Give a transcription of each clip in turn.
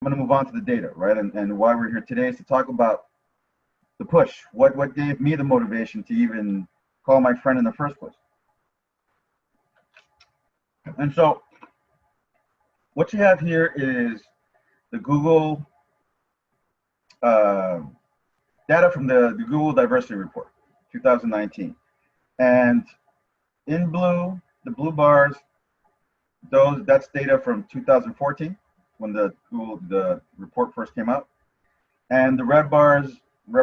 going to move on to the data, right? And why we're here today is to talk about the push. What gave me the motivation to even call my friend in the first place? And so what you have here is the Google data from the Google Diversity Report, 2019. And in blue, the blue bars, that's data from 2014 when the report first came out. And the red bars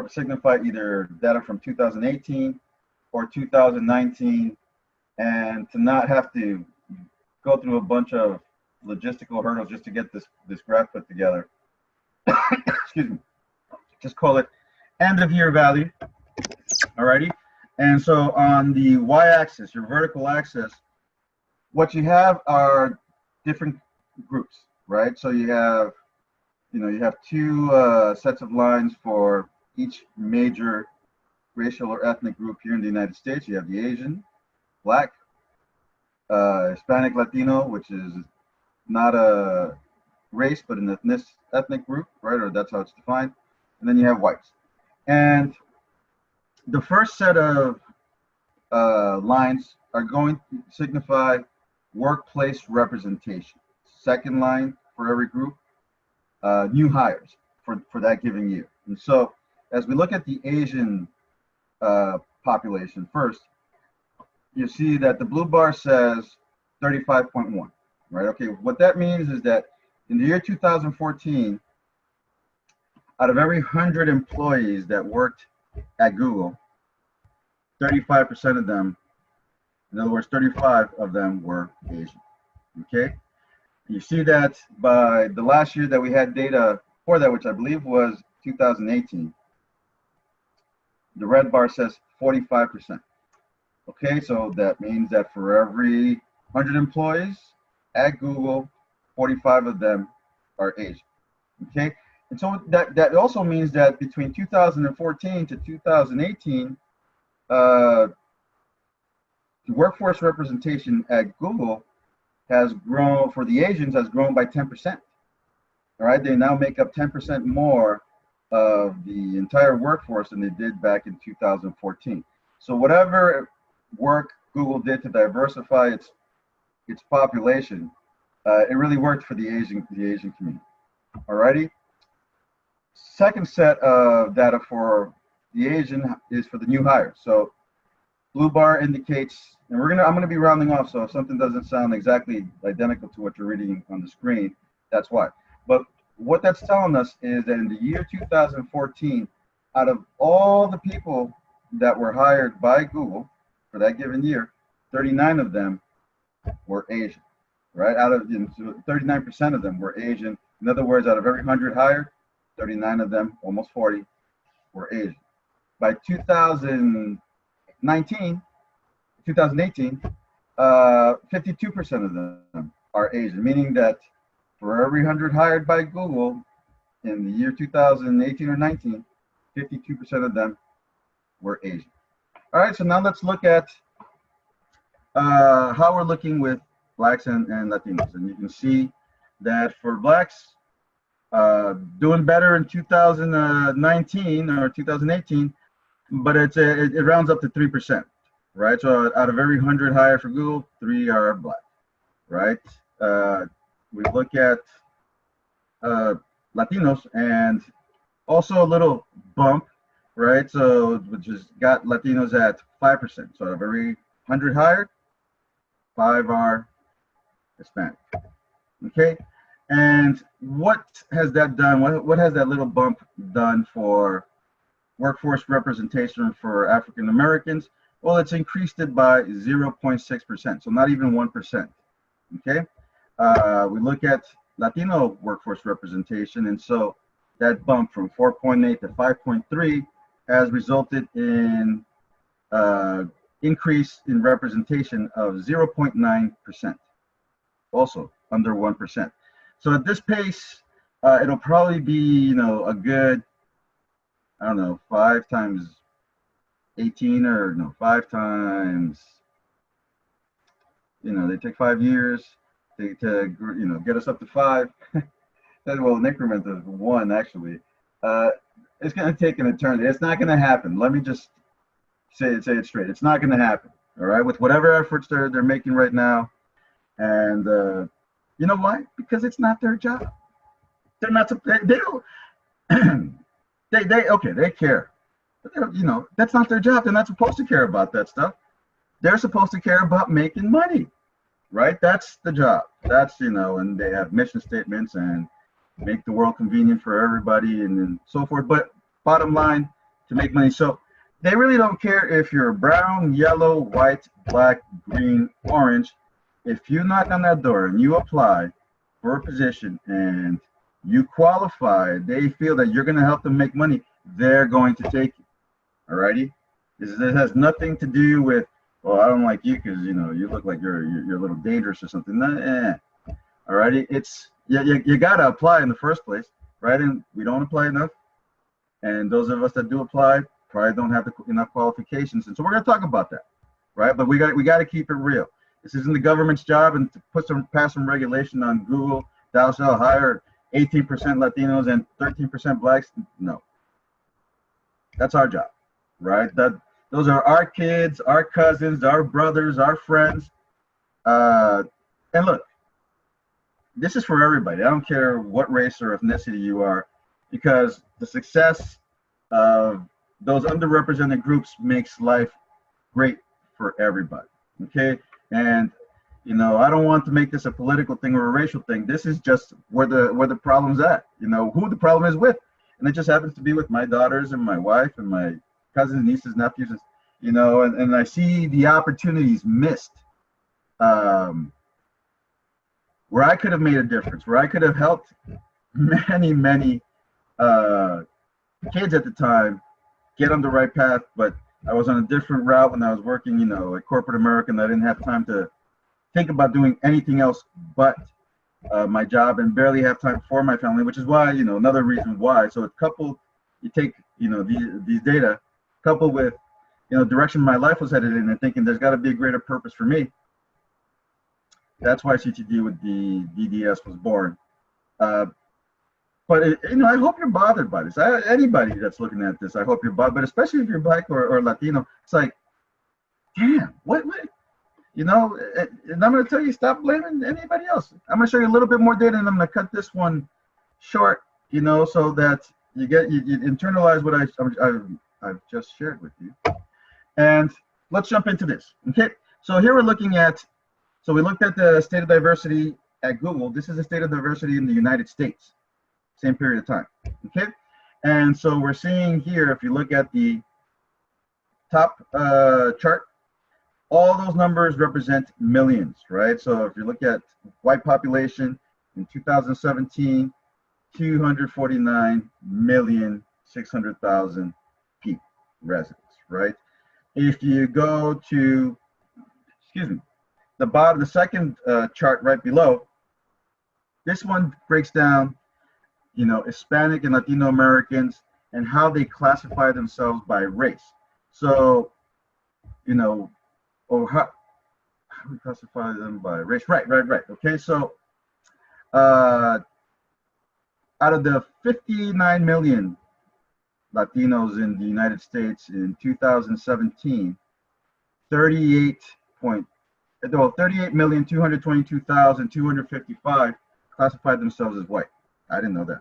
signify either data from 2018 or 2019, and to not have to go through a bunch of logistical hurdles just to get this graph put together. Excuse me. Just call it end of year value. Alrighty. And so on the y-axis, your vertical axis, what you have are different groups, right? So you have two sets of lines for each major racial or ethnic group here in the United States. You have the Asian, Black, Hispanic, Latino, which is not a race but an ethnic group, right? Or that's how it's defined. And then you have whites. And the first set of lines are going to signify workplace representation. Second line for every group, new hires for that given year. And so as we look at the Asian population first, you see that the blue bar says 35.1, right? Okay, what that means is that in the year 2014, out of every 100 employees that worked at Google, 35% of them, in other words, 35 of them were Asian, okay? You see that by the last year that we had data for that, which I believe was 2018, the red bar says 45%. Okay, so that means that for every 100 employees at Google, 45 of them are Asian. Okay, and so that also means that between 2014 to 2018, the workforce representation at Google has grown, for the Asians, has grown by 10%. All right, they now make up 10% more of the entire workforce than they did back in 2014. So whatever work Google did to diversify its population, it really worked for the Asian community. Alrighty. Second set of data for the Asian is for the new hires. So blue bar indicates, and I'm gonna be rounding off, so if something doesn't sound exactly identical to what you're reading on the screen, that's why. But what that's telling us is that in the year 2014, out of all the people that were hired by Google for that given year, 39 of them were Asian, right? Out of 39% of them were Asian. In other words, out of every 100 hired, 39 of them, almost 40, were Asian. By 2018, 52% of them are Asian, meaning that for every 100 hired by Google in the year 2018 or 19, 52% of them were Asian. All right, so now let's look at how we're looking with Blacks and Latinos. And you can see that for Blacks, doing better in 2019 or 2018, but it rounds up to 3%, right? So out of every 100 hired for Google, 3 are Black, right? We look at Latinos, and also a little bump, right? So which has got Latinos at 5%. So out of every 100 hired, 5 are Hispanic. Okay, and what has that done? What has that little bump done for workforce representation for African Americans? Well, it's increased it by 0.6%, so not even 1%. Okay, we look at Latino workforce representation, and so that bump from 4.8 to 5.3 has resulted in increase in representation of 0.9%, also under 1%. So at this pace, it'll probably be, a good, I don't know, 5 times 18, or no, 5 times, they take 5 years to get us up to 5. well, an increment of one actually. Uh, it's going to take an eternity. It's not going to happen. Let me just say it straight. It's not going to happen. All right, with whatever efforts they're making right now, and you know why? Because it's not their job. They're not. They don't. They care. But they don't, that's not their job. They're not supposed to care about that stuff. They're supposed to care about making money, right? That's the job. That's and they have mission statements and make the world convenient for everybody and so forth. But bottom line, to make money. So they really don't care if you're brown, yellow, white, black, green, orange. If you knock on that door and you apply for a position and you qualify, they feel that you're going to help them make money, they're going to take you. All righty? This has nothing to do with, well, I don't like you because you look like you're a little dangerous or something. All righty? It's you got to apply in the first place, right? And we don't apply enough. And those of us that do apply probably don't have enough qualifications. And so we're going to talk about that, right? But we got to keep it real. This isn't the government's job and to pass some regulation on Google. Thou shalt hire 18% Latinos and 13% blacks. No, that's our job, right? Those are our kids, our cousins, our brothers, our friends. And look, this is for everybody. I don't care what race or ethnicity you are, because the success of those underrepresented groups makes life great for everybody. Okay, and I don't want to make this a political thing or a racial thing. This is just where the problem's at. Who the problem is with, and it just happens to be with my daughters and my wife and my cousins, nieces, nephews. And I see the opportunities missed, where I could have made a difference, where I could have helped many kids at the time get on the right path, but I was on a different route when I was working, at corporate America, and I didn't have time to think about doing anything else but my job, and barely have time for my family, which is why, another reason why. So you take, these data, coupled with, direction my life was headed in, and thinking there's got to be a greater purpose for me. That's why CTD with the DDS was born. But I hope you're bothered by this. Anybody that's looking at this, I hope you're bothered. But especially if you're black or Latino, it's like, damn, what? And I'm going to tell you, stop blaming anybody else. I'm going to show you a little bit more data, and I'm going to cut this one short, so that you internalize what I've just shared with you. And let's jump into this. Okay. So here we're looking at. So we looked at the state of diversity at Google. This is the state of diversity in the United States. Same period of time, okay? And so we're seeing here, if you look at the top chart, all those numbers represent millions, right? So if you look at white population in 2017, 249,600,000 people, residents, right? If you go to, the second chart right below, this one breaks down Hispanic and Latino Americans and how they classify themselves by race. So, or how we classify them by race. Right. Okay, so out of the 59 million Latinos in the United States in 2017, 38,222,255 classified themselves as white. I didn't know that.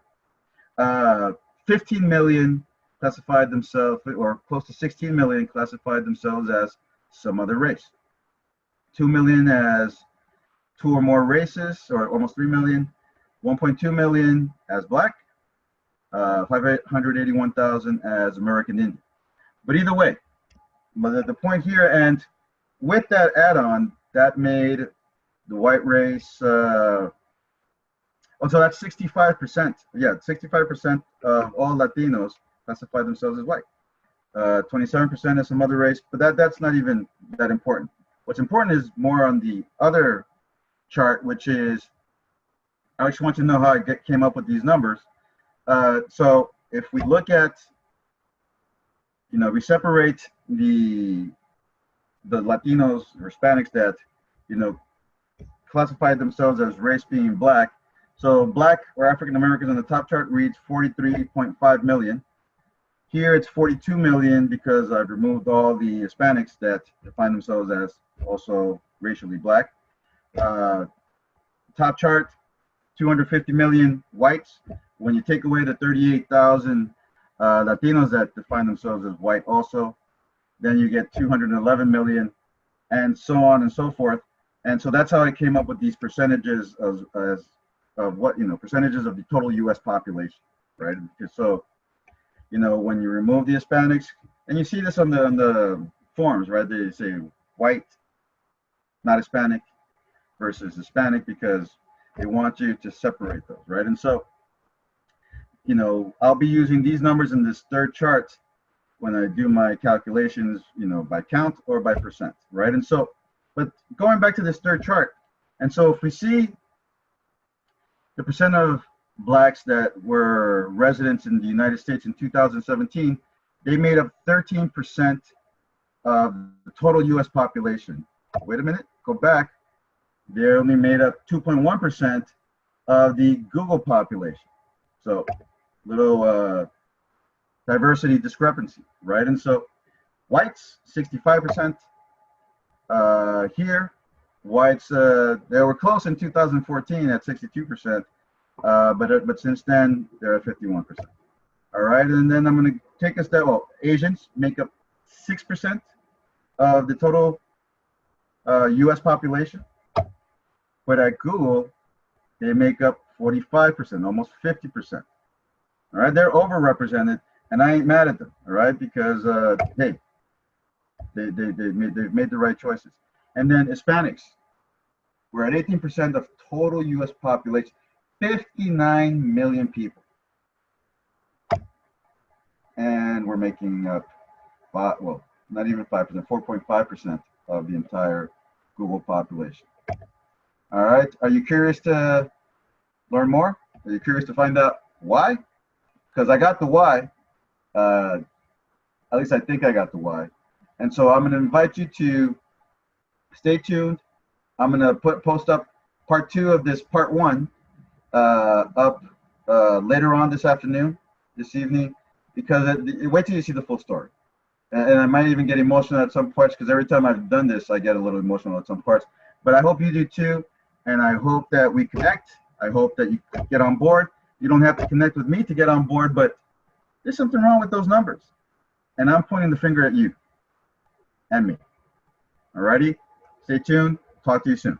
15 million classified themselves, or close to 16 million classified themselves as some other race. 2 million as two or more races, or almost 3 million. 1.2 million as black. 581,000 as American Indian. But either way, but the point here, and with that add-on, that made the white race. So that's 65%. Yeah, 65% of all Latinos classify themselves as white. 27% as some other race, but that's not even that important. What's important is more on the other chart, which is, I just want you to know how I came up with these numbers. So if we look at, we separate the Latinos or Hispanics that, classified themselves as race being black. So black or African Americans on the top chart reads 43.5 million. Here it's 42 million because I've removed all the Hispanics that define themselves as also racially black. Top chart, 250 million whites. When you take away the 38,000 Latinos that define themselves as white also, then you get 211 million, and so on and so forth. And so that's how I came up with these percentages of what, percentages of the total U.S. population, right? So, when you remove the Hispanics, and you see this on the forms, right? They say white, not Hispanic, versus Hispanic, because they want you to separate those, right? And so, I'll be using these numbers in this third chart when I do my calculations, by count or by percent, right? And so, but going back to this third chart, and so if we see the percent of blacks that were residents in the United States in 2017, they made up 13% of the total U.S. population. Wait a minute, go back. They only made up 2.1% of the Google population. So, little diversity discrepancy, right? And so, whites 65%. Here, whites they were close in 2014 at 62%, but since then they're at 51%. All right, and then I'm going to take a step. Well, Asians make up 6% of the total U.S. population, but at Google they make up 45%, almost 50%. All right, they're overrepresented, and I ain't mad at them. All right, because hey, they've made the right choices. And then Hispanics, we're at 18% of total U.S. population, 59 million people, and we're making up not even 5%, 4.5% of the entire Google population. All right, are you curious to learn more? Are you curious to find out why? Because I got the why. At least I think I got the why. And so I'm going to invite you to stay tuned. I'm going to post up part 2 of this part 1 up later on this afternoon, this evening, because wait till you see the full story. And I might even get emotional at some parts, because every time I've done this, I get a little emotional at some parts. But I hope you do too, and I hope that we connect. I hope that you get on board. You don't have to connect with me to get on board, but there's something wrong with those numbers. And I'm pointing the finger at you and me. Alrighty? Stay tuned. Talk to you soon.